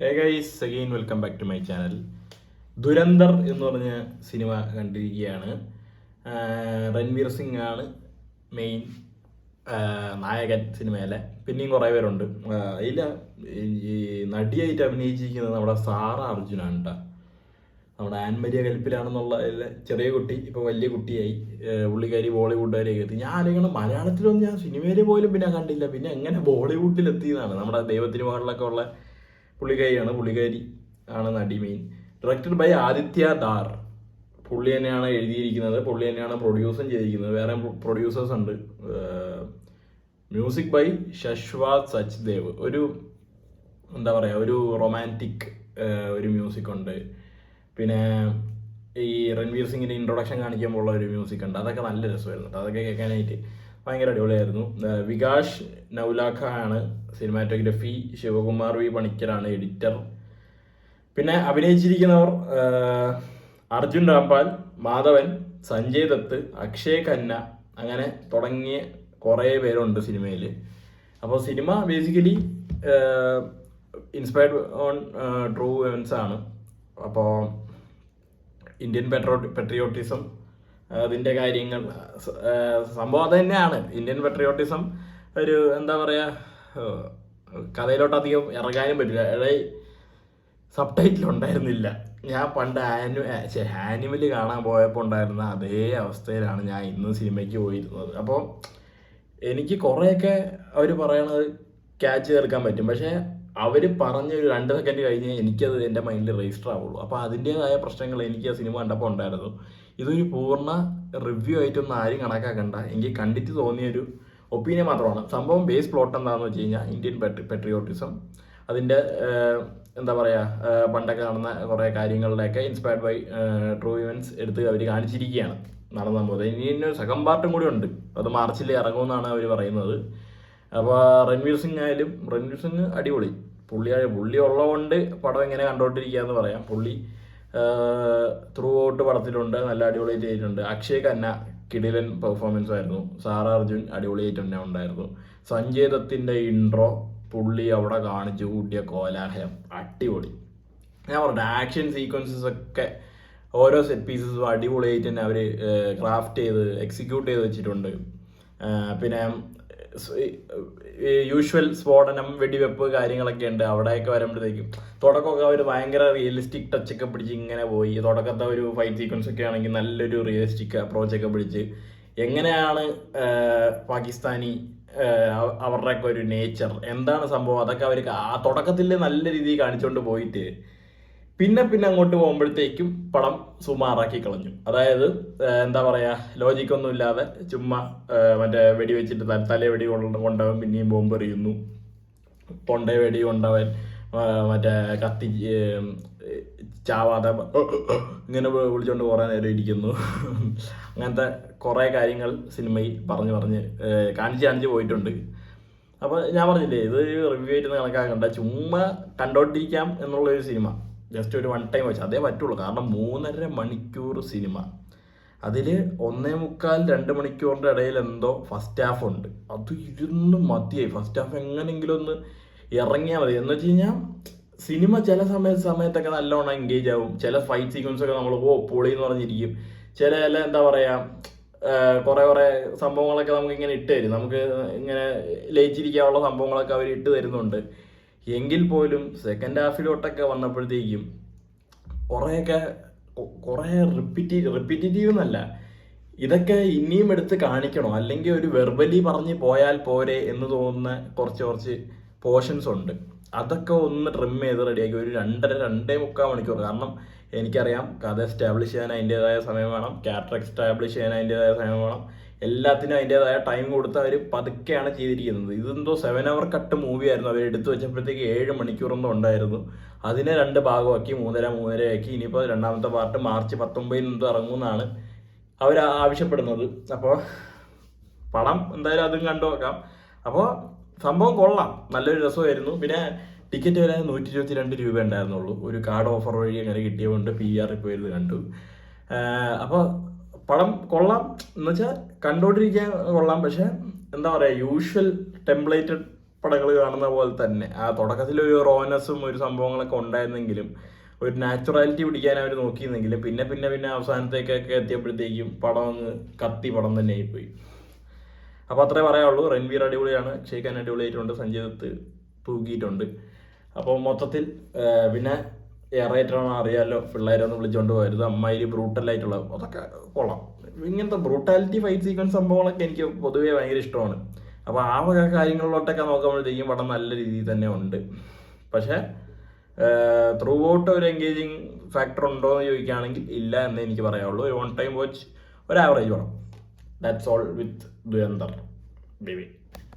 Hey guys, again welcome back to my channel. Dhurandhar എന്ന് പറഞ്ഞ cinema കണ്ടിരിക്കുകയാണ്. Ranveer Singh ആണ് മെയിൻ നായകൻ സിനിമയിലെ. പിന്നെയും കുറേ പേരുണ്ട്. അതിൽ ഈ നടിയായിട്ട് അഭിനയിച്ചിരിക്കുന്നത് നമ്മുടെ സാറ അർജുനാണ് കേട്ടോ. നമ്മുടെ ആൻമരിയ കൽപ്പിലാണെന്നുള്ള ചെറിയ കുട്ടി ഇപ്പോൾ വലിയ കുട്ടിയായി. പുള്ളിക്കാരി ബോളിവുഡുകാരേക്ക് എത്തി. ഞാൻ ആലോചിക്കണം, മലയാളത്തിലൊന്നും ഞാൻ സിനിമയിൽ പോലും പിന്നെ കണ്ടില്ല, പിന്നെ എങ്ങനെ ബോളിവുഡിൽ എത്തിയെന്നാണ്. നമ്മുടെ ദൈവത്തിന് മുകളിലൊക്കെ ഉള്ള പുള്ളിക്കാരി ആണ് നടി main. Directed by Aditya Dhar. പുള്ളി തന്നെയാണ് എഴുതിയിരിക്കുന്നത്, പുള്ളി തന്നെയാണ് പ്രൊഡ്യൂസും ചെയ്തിരിക്കുന്നത്. വേറെ പ്രൊഡ്യൂസേഴ്സ് ഉണ്ട്. Music by Shashwat Sachdev. ഒരു എന്താ പറയുക, ഒരു റൊമാൻറ്റിക് ഒരു മ്യൂസിക് ഉണ്ട്. പിന്നെ ഈ രൺവീർ സിംഗിൻ്റെ ഇൻട്രൊഡക്ഷൻ കാണിക്കുമ്പോൾ ഉള്ള ഒരു മ്യൂസിക് ഉണ്ട്. അതൊക്കെ നല്ല രസമായിരുന്നു കേട്ടോ. അതൊക്കെ കേൾക്കാനായിട്ട് ഭയങ്കര അടിപൊളിയായിരുന്നു. വികാഷ് നൗലാഖ ആണ് സിനിമാറ്റോഗ്രഫി. ശിവകുമാർ വി പണിക്കരാണ് എഡിറ്റർ. പിന്നെ അഭിനയിച്ചിരിക്കുന്നവർ അർജുൻ രാംപാൽ, മാധവൻ, സഞ്ജയ് ദത്ത്, അക്ഷയ് ഖന്ന, അങ്ങനെ തുടങ്ങിയ കുറേ പേരുണ്ട് സിനിമയിൽ. അപ്പോൾ cinema basically inspired on true events ആണ്. അപ്പോൾ ഇന്ത്യൻ പെട്രിയോട്ടിസം, അതിൻ്റെ കാര്യങ്ങൾ, സംഭവം അത് തന്നെയാണ്. ഇന്ത്യൻ പെട്രിയോട്ടിസം ഒരു എന്താ പറയുക, കഥയിലോട്ട് അധികം ഇറങ്ങാനും പറ്റില്ല. സബ് ടൈറ്റിൽ ഉണ്ടായിരുന്നില്ല. ഞാൻ പണ്ട് ആനിമൽ കാണാൻ പോയപ്പോൾ ഉണ്ടായിരുന്ന അതേ അവസ്ഥയിലാണ് ഞാൻ ഇന്ന് സിനിമയ്ക്ക് പോയിരുന്നത്. അപ്പോൾ എനിക്ക് കുറേയൊക്കെ അവർ പറയണത് ക്യാച്ച് ചേർക്കാൻ പറ്റും, പക്ഷേ അവർ പറഞ്ഞ ഒരു 2 സെക്കൻഡ് കഴിഞ്ഞ് എനിക്കത് എൻ്റെ മൈൻഡിൽ രജിസ്റ്റർ ആവുള്ളൂ. അപ്പോൾ അതിൻ്റേതായ പ്രശ്നങ്ങൾ എനിക്ക് ആ സിനിമ കണ്ടപ്പോൾ ഉണ്ടായിരുന്നു. ഇതൊരു പൂർണ്ണ റിവ്യൂ ആയിട്ടൊന്നും ആരും കണക്കാക്കണ്ട. എനിക്ക് കണ്ടിട്ട് തോന്നിയൊരു ഒപ്പീനിയൻ മാത്രമാണ്. സംഭവം ബേസ് പ്ലോട്ട് എന്താണെന്ന് വെച്ച് കഴിഞ്ഞാൽ ഇന്ത്യൻ പെട്രിയോട്ടിസം, അതിൻ്റെ എന്താ പറയുക, പണ്ടൊക്കെ നടന്ന കുറേ കാര്യങ്ങളുടെയൊക്കെ ഇൻസ്പയർഡ് ബൈ ട്രൂ ഇവൻസ് എടുത്ത് അവർ കാണിച്ചിരിക്കുകയാണ് നടന്ന സംഭവം. ഇനി സെക്കൻഡ് പാർട്ടും കൂടി ഉണ്ട്, അത് മാർച്ചിൽ ഇറങ്ങുമെന്നാണ് അവർ പറയുന്നത്. അപ്പോൾ രൺവീർ സിംഗ് അടിപൊളി. പുള്ളി ഉള്ളതുകൊണ്ട് പടം എങ്ങനെ കണ്ടോണ്ടിരിക്കുകയെന്ന് പറയാം. പുള്ളി ത്രൂ ഔട്ട് പടത്തിലുണ്ട്, നല്ല അടിപൊളിയായിട്ട് ചെയ്തിട്ടുണ്ട്. അക്ഷയ് ഖന്ന കിടിലൻ പെർഫോമൻസ് ആയിരുന്നു. സാറ അർജുൻ അടിപൊളിയായിട്ട് തന്നെ ഉണ്ടായിരുന്നു. സഞ്ജയ് ദത്തിൻ്റെ ഇൻട്രോ, പുള്ളി അവിടെ കാണിച്ചു കൂട്ടിയ കോലാഹലം അടിപൊളി. ഞാൻ പറഞ്ഞു, ആക്ഷൻ സീക്വൻസസ് ഒക്കെ ഓരോ സെറ്റ് പീസസും അടിപൊളിയായിട്ട് തന്നെ അവർ ക്രാഫ്റ്റ് ചെയ്ത് എക്സിക്യൂട്ട് ചെയ്ത് വെച്ചിട്ടുണ്ട്. പിന്നെ യൂഷ്വൽ സ്ഫോടനം, വെടിവെപ്പ് കാര്യങ്ങളൊക്കെ ഉണ്ട്. അവിടെയൊക്കെ വരുമ്പോഴത്തേക്കും തുടക്കമൊക്കെ അവർ ഭയങ്കര റിയലിസ്റ്റിക് ടച്ചൊക്കെ പിടിച്ച് ഇങ്ങനെ പോയി. തുടക്കത്തെ ഒരു ഫൈറ്റ് സീക്വൻസ് ഒക്കെ ആണെങ്കിൽ നല്ലൊരു റിയലിസ്റ്റിക് അപ്രോച്ചൊക്കെ പിടിച്ച് എങ്ങനെയാണ് പാകിസ്ഥാനി അവരുടെയൊക്കെ ഒരു നേച്ചർ എന്താണ് സംഭവം, അതൊക്കെ അവർ ആ തുടക്കത്തിൽ നല്ല രീതിയിൽ കാണിച്ചുകൊണ്ട് പോയിട്ട് പിന്നെ അങ്ങോട്ട് പോകുമ്പോഴത്തേക്കും പടം സുമാറാക്കി കളഞ്ഞു. അതായത് എന്താ പറയുക, ലോജിക്കൊന്നും ഇല്ലാതെ ചുമ്മാ മറ്റേ വെടി വെച്ചിട്ട് തലേ വെടി കൊണ്ടവൻ പിന്നെയും ബോംബ് എറിയുന്നു, തൊണ്ടേ വെടി കൊണ്ടവൻ മറ്റേ കത്തി ചാവാതെ ഇങ്ങനെ വിളിച്ചുകൊണ്ട് കുറേ നേരം ഇരിക്കുന്നു. അങ്ങനത്തെ കുറേ കാര്യങ്ങൾ സിനിമയിൽ പറഞ്ഞ് കാണിച്ച് പോയിട്ടുണ്ട്. അപ്പോൾ ഞാൻ പറഞ്ഞില്ലേ, ഇത് റിവ്യൂ ആയിട്ട് കണക്കാക്കണ്ട, ചുമ്മാ കണ്ടോണ്ടിരിക്കാം എന്നുള്ളൊരു സിനിമ. ജസ്റ്റ് ഒരു 1 ടൈം വെച്ച് അതേ പറ്റുള്ളൂ. കാരണം 3.5 മണിക്കൂർ സിനിമ, അതിൽ 1.25-2 മണിക്കൂറിൻ്റെ ഇടയിൽ എന്തോ ഫസ്റ്റ് ഹാഫ് ഉണ്ട്. അത് ഇരുന്ന് മതിയായി. ഫസ്റ്റ് ഹാഫ് എങ്ങനെയെങ്കിലും ഒന്ന് ഇറങ്ങിയാൽ മതി. എന്ന് വെച്ച് കഴിഞ്ഞാൽ സിനിമ ചില സമയത്തൊക്കെ നല്ലോണം എൻഗേജ് ആവും. ചില ഫൈറ്റ് സീക്വൻസൊക്കെ നമ്മൾ പൊളി എന്ന് പറഞ്ഞിരിക്കും. ചില എന്താ പറയുക, കുറേ സംഭവങ്ങളൊക്കെ നമുക്ക് ഇങ്ങനെ ഇട്ട് തരും. നമുക്ക് ഇങ്ങനെ ലയിച്ചിരിക്കാനുള്ള സംഭവങ്ങളൊക്കെ അവർ ഇട്ട് തരുന്നുണ്ട്. എങ്കിൽ പോലും സെക്കൻഡ് ഹാഫിലോട്ടൊക്കെ വന്നപ്പോഴത്തേക്കും കുറേ റിപ്പീറ്റീവ് എന്നല്ല, ഇതൊക്കെ ഇനിയും എടുത്ത് കാണിക്കണോ, അല്ലെങ്കിൽ ഒരു വെർബലി പറഞ്ഞ് പോയാൽ പോരെ എന്ന് തോന്നുന്ന കുറച്ച് പോർഷൻസ് ഉണ്ട്. അതൊക്കെ ഒന്ന് ട്രിം ചെയ്ത് റെഡിയാക്കി ഒരു 2.5-2.25 മണിക്കൂർ. കാരണം എനിക്കറിയാം, കഥ എസ്റ്റാബ്ലിഷ് ചെയ്യാൻ അതിൻ്റേതായ സമയം വേണം, ക്യാരക്ടർ എസ്റ്റാബ്ലിഷ് ചെയ്യാൻ അതിൻ്റേതായ സമയം വേണം, എല്ലാത്തിനും അതിൻ്റേതായ ടൈം കൊടുത്ത് അവർ പതുക്കെയാണ് ചെയ്തിരിക്കുന്നത്. ഇതെന്തോ 7 hour കട്ട് മൂവി ആയിരുന്നു. അവർ എടുത്തു വെച്ചപ്പോഴത്തേക്ക് 7 മണിക്കൂറെന്തോ ഉണ്ടായിരുന്നു. അതിനെ 2 ഭാഗമാക്കി 3.5 ആക്കി. ഇനിയിപ്പോൾ രണ്ടാമത്തെ പാർട്ട് മാർച്ച് 19 ഇറങ്ങുമെന്നാണ് അവർ ആവശ്യപ്പെടുന്നത്. അപ്പോൾ പടം എന്തായാലും അതും കണ്ടു നോക്കാം. അപ്പോൾ സംഭവം കൊള്ളാം, നല്ലൊരു രസമായിരുന്നു. പിന്നെ ടിക്കറ്റ് വരെ 122 രൂപ ഉണ്ടായിരുന്നുള്ളൂ. ഒരു കാർഡ് ഓഫർ വഴി അങ്ങനെ കിട്ടിയതുകൊണ്ട് PR ഇപ്പോൾ ഇരുന്ന് കണ്ടു. അപ്പോൾ പടം കൊള്ളാം എന്ന് വെച്ചാൽ കണ്ടോണ്ടിരിക്കാൻ കൊള്ളാം. പക്ഷെ എന്താ പറയുക, യൂഷ്വൽ ടെംപ്ലേറ്റഡ് പടങ്ങൾ കാണുന്ന പോലെ തന്നെ ആ തുടക്കത്തിൽ ഒരു റോനെസ്സും ഒരു സംഭവങ്ങളൊക്കെ ഉണ്ടായിരുന്നെങ്കിലും ഒരു നാച്ചുറാലിറ്റി പിടിക്കാൻ അവർ നോക്കിയിരുന്നെങ്കിലും പിന്നെ അവസാനത്തേക്കൊക്കെ എത്തിയപ്പോഴത്തേക്കും പടം അങ്ങ് കത്തി പടം തന്നെ ആയിപ്പോയി. അപ്പോൾ അത്രേ പറയാനുള്ളൂ. രൺവീർ അടിപൊളിയാണ്, അക്ഷയ് ഖാൻ അടിപൊളിയായിട്ടുണ്ട്, സഞ്ജയ് ദത്ത് തൂക്കിയിട്ടുണ്ട്. അപ്പോൾ മൊത്തത്തിൽ പിന്നെ റേറ്ററാണ് അറിയാമല്ലോ, പിള്ളേരൊന്നും വിളിച്ചുകൊണ്ട് പോകരുത്, അമ്മാതിരി ബ്രൂട്ടലായിട്ടുള്ള അതൊക്കെ കൊള്ളാം. ഇങ്ങനത്തെ ബ്രൂട്ടാലിറ്റി ഫൈറ്റ് സീക്വൻസ് സംഭവങ്ങളൊക്കെ എനിക്ക് പൊതുവേ ഭയങ്കര ഇഷ്ടമാണ്. അപ്പോൾ ആ വക കാര്യങ്ങളിലോട്ടൊക്കെ നോക്കുമ്പോഴത്തേക്കും പടം നല്ല രീതിയിൽ തന്നെ ഉണ്ട്. പക്ഷേ ത്രൂ ഔട്ട് ഒരു എൻഗേജിങ് ഫാക്ടർ ഉണ്ടോ എന്ന് ചോദിക്കുകയാണെങ്കിൽ ഇല്ല എന്ന് എനിക്ക് പറയാനുള്ളൂ. ഒരു വൺ ടൈം വാച്ച്, ഒരു ആവറേജ് പടം. That's all with Dhurandhar baby.